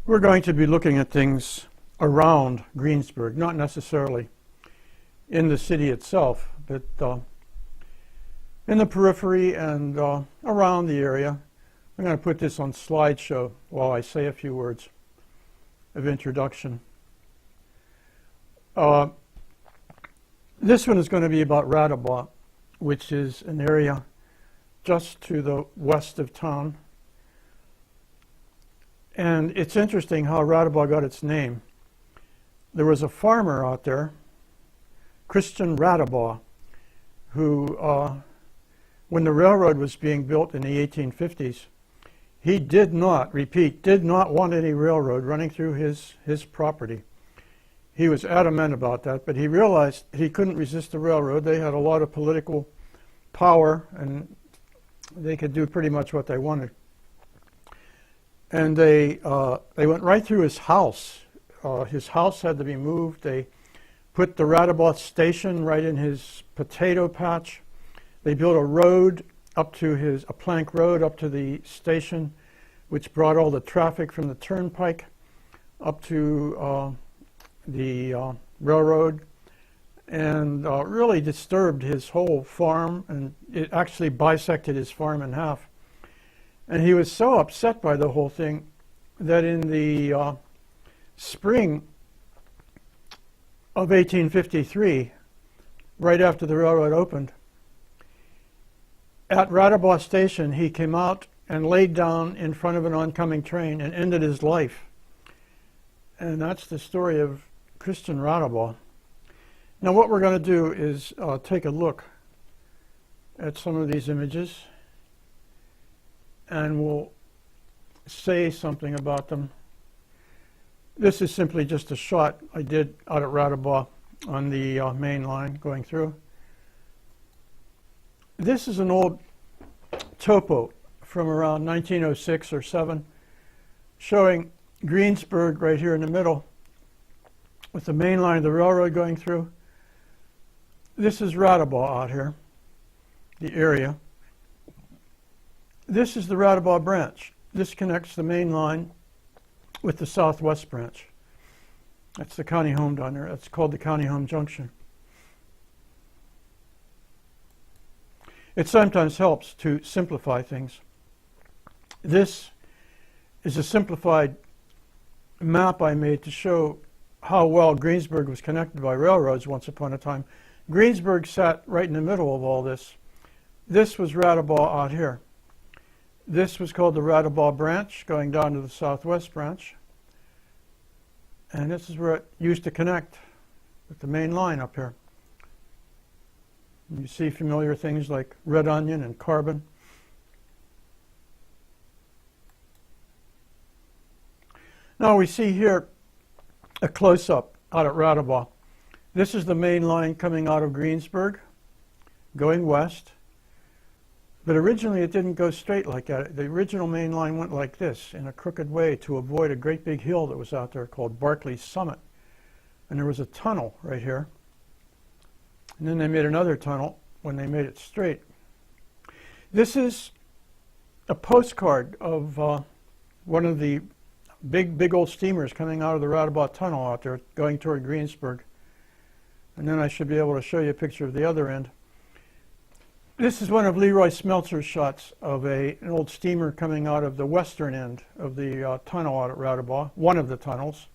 We're going to be looking at things around Greensburg, not necessarily in the city itself, but in the periphery and around the area. I'm going to put this on slideshow while I say a few words of introduction. This one is going to be about Radebaugh, which is an area just to the west of town. And it's interesting how Radebaugh got its name. There was a farmer out there, Christian Radebaugh, who, when the railroad was being built in the 1850s, he did not want any railroad running through his property. He was adamant about that, but he realized he couldn't resist the railroad. They had a lot of political power, and they could do pretty much what they wanted. And they went right through his house. His house had to be moved. They put the Radebaugh station right in his potato patch. They built a road up to a plank road up to the station, which brought all the traffic from the turnpike up to the railroad, and really disturbed his whole farm, and it actually bisected his farm in half. And he was so upset by the whole thing that in the spring of 1853, right after the railroad opened, at Radebaugh Station, he came out and laid down in front of an oncoming train and ended his life. And that's the story of Christian Radebaugh. Now what we're going to do is take a look at some of these images, and we'll say something about them. This is simply just a shot I did out at Radebaugh on the main line going through. This is an old topo from around 1906 or 7, showing Greensburg right here in the middle with the main line of the railroad going through. This is Radebaugh out here, the area. This is the Radebaugh branch. This connects the main line with the southwest branch. That's the county home down there. That's called the county home junction. It sometimes helps to simplify things. This is a simplified map I made to show how well Greensburg was connected by railroads once upon a time. Greensburg sat right in the middle of all this. This was Radebaugh out here. This was called the Radebaugh branch, going down to the southwest branch. And this is where it used to connect with the main line up here. You see familiar things like red onion and carbon. Now we see here a close-up out at Radebaugh. This is the main line coming out of Greensburg, going west. But originally it didn't go straight like that. The original main line went like this, in a crooked way, to avoid a great big hill that was out there called Barclay's Summit. And there was a tunnel right here. And then they made another tunnel when they made it straight. This is a postcard of one of the big old steamers coming out of the Radebaugh Tunnel out there, going toward Greensburg. And then I should be able to show you a picture of the other end. This is one of Leroy Smeltzer's shots of an old steamer coming out of the western end of the tunnel out at Radebaugh, one of the tunnels.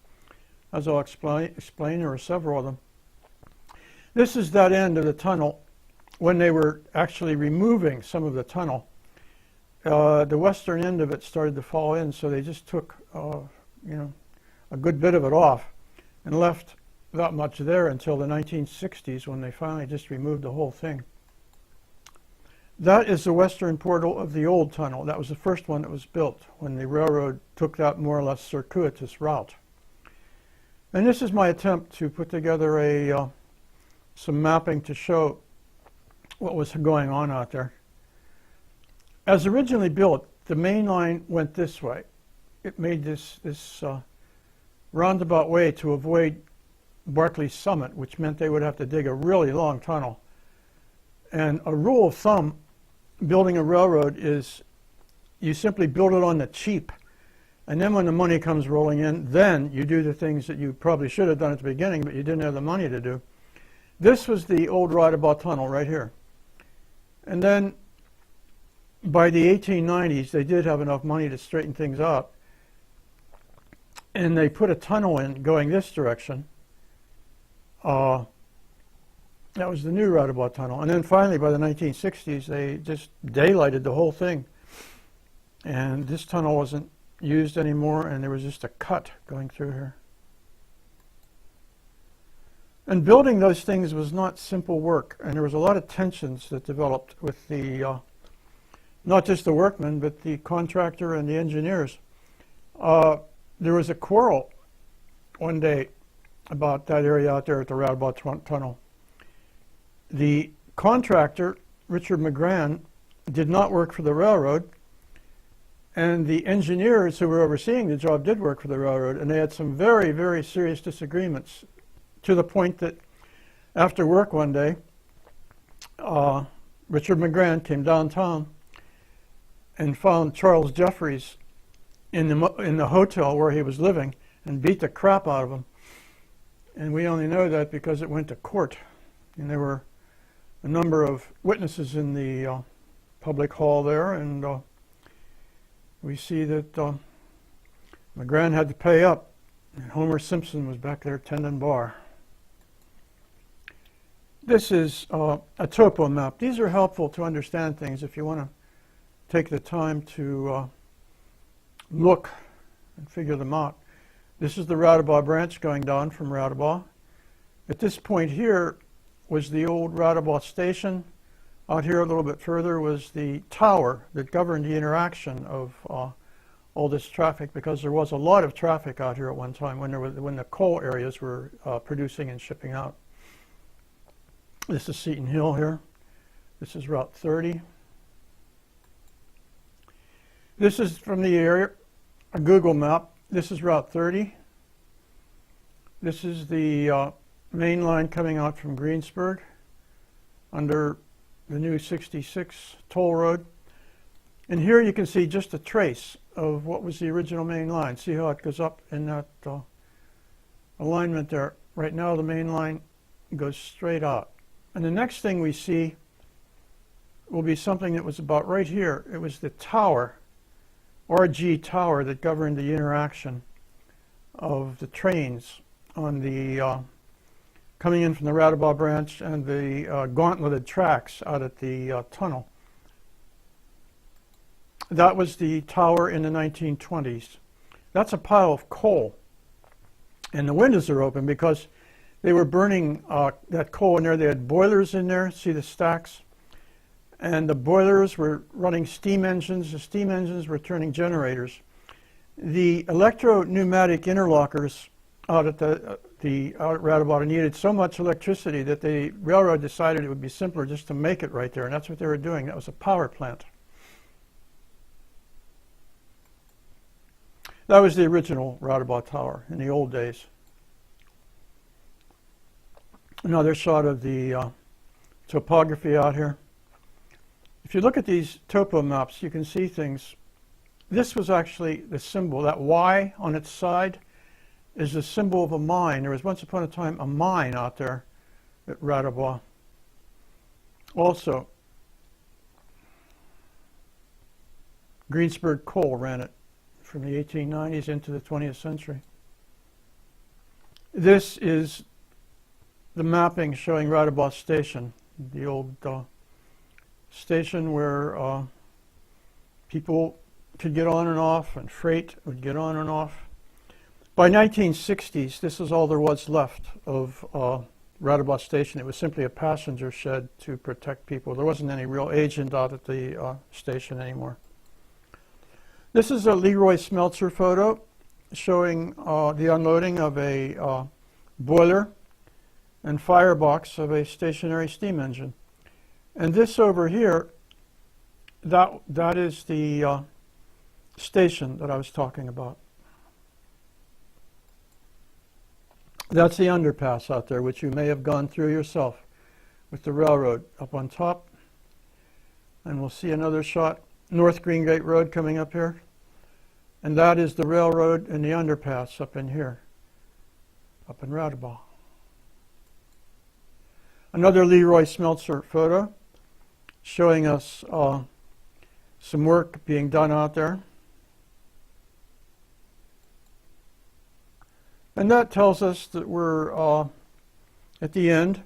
As I'll explain, there are several of them. This is that end of the tunnel when they were actually removing some of the tunnel. The western end of it started to fall in, so they just took a good bit of it off and left that much there until the 1960s, when they finally just removed the whole thing. That is the western portal of the old tunnel. That was the first one that was built when the railroad took that more or less circuitous route. And this is my attempt to put together some mapping to show what was going on out there. As originally built, the main line went this way. It made this roundabout way to avoid Barclay's Summit, which meant they would have to dig a really long tunnel. And a rule of thumb building a railroad is you simply build it on the cheap And then when the money comes rolling in, then you do the things that you probably should have done at the beginning, but you didn't have the money to do. This was the old Radebaugh tunnel right here. And then by the 1890s, they did have enough money to straighten things out. And they put a tunnel in going this direction. That was the new Radebaugh tunnel. And then finally, by the 1960s, they just daylighted the whole thing. And this tunnel wasn't used anymore, and there was just a cut going through here. And building those things was not simple work, and there was a lot of tensions that developed with the, not just the workmen, but the contractor and the engineers. There was a quarrel one day about that area out there at the Radebaugh tunnel. The contractor, Richard McGran, did not work for the railroad, and the engineers who were overseeing the job did work for the railroad, and they had some very, very serious disagreements, to the point that after work one day, Richard McGran came downtown and found Charles Jeffries in the hotel where he was living and beat the crap out of him. And we only know that because it went to court. And there were a number of witnesses in the public hall there, and we see that McGran had to pay up, and Homer Simpson was back there tending bar. This is a topo map. These are helpful to understand things if you want to take the time to look and figure them out. This is the Radebaugh branch going down from Radebaugh. At this point here was the old Radebaugh station. Out here a little bit further was the tower that governed the interaction of all this traffic, because there was a lot of traffic out here at one time when the coal areas were producing and shipping out. This is Seton Hill here. This is Route 30. This is from the area, a Google map. This is Route 30. This is the main line coming out from Greensburg under the new 66 toll road. And here you can see just a trace of what was the original main line. See how it goes up in that alignment there. Right now the main line goes straight out. And the next thing we see will be something that was about right here. It was the tower, RG tower, that governed the interaction of the trains on the coming in from the Radebaugh branch and the gauntleted tracks out at the tunnel. That was the tower in the 1920s. That's a pile of coal. And the windows are open because they were burning that coal in there. They had boilers in there. See the stacks? And the boilers were running steam engines. The steam engines were turning generators. The electro-pneumatic interlockers out at Radebaugh needed so much electricity that the railroad decided it would be simpler just to make it right there. And that's what they were doing. That was a power plant. That was the original Radebaugh Tower in the old days. Another shot of the topography out here. If you look at these topo maps, you can see things. This was actually the symbol. That Y on its side is the symbol of a mine. There was once upon a time a mine out there at Radebaugh. Also, Greensburg Coal ran it from the 1890s into the 20th century. This is the mapping showing Radebaugh Station, the old station where people could get on and off, and freight would get on and off. By 1960s, this is all there was left of Radebaugh Station. It was simply a passenger shed to protect people. There wasn't any real agent out at the station anymore. This is a Leroy Smeltzer photo showing the unloading of a boiler and firebox of a stationary steam engine. And this over here, that is the station that I was talking about. That's the underpass out there, which you may have gone through yourself with the railroad up on top. And we'll see another shot. North Green Gate Road coming up here. And that is the railroad and the underpass up in here, up in Radebaugh. Another Leroy Smeltzer photo showing us some work being done out there. And that tells us that we're at the end.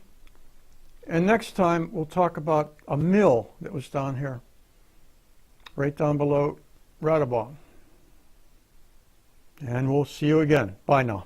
And next time we'll talk about a mill that was down here, right down below Radebaugh. And we'll see you again. Bye now.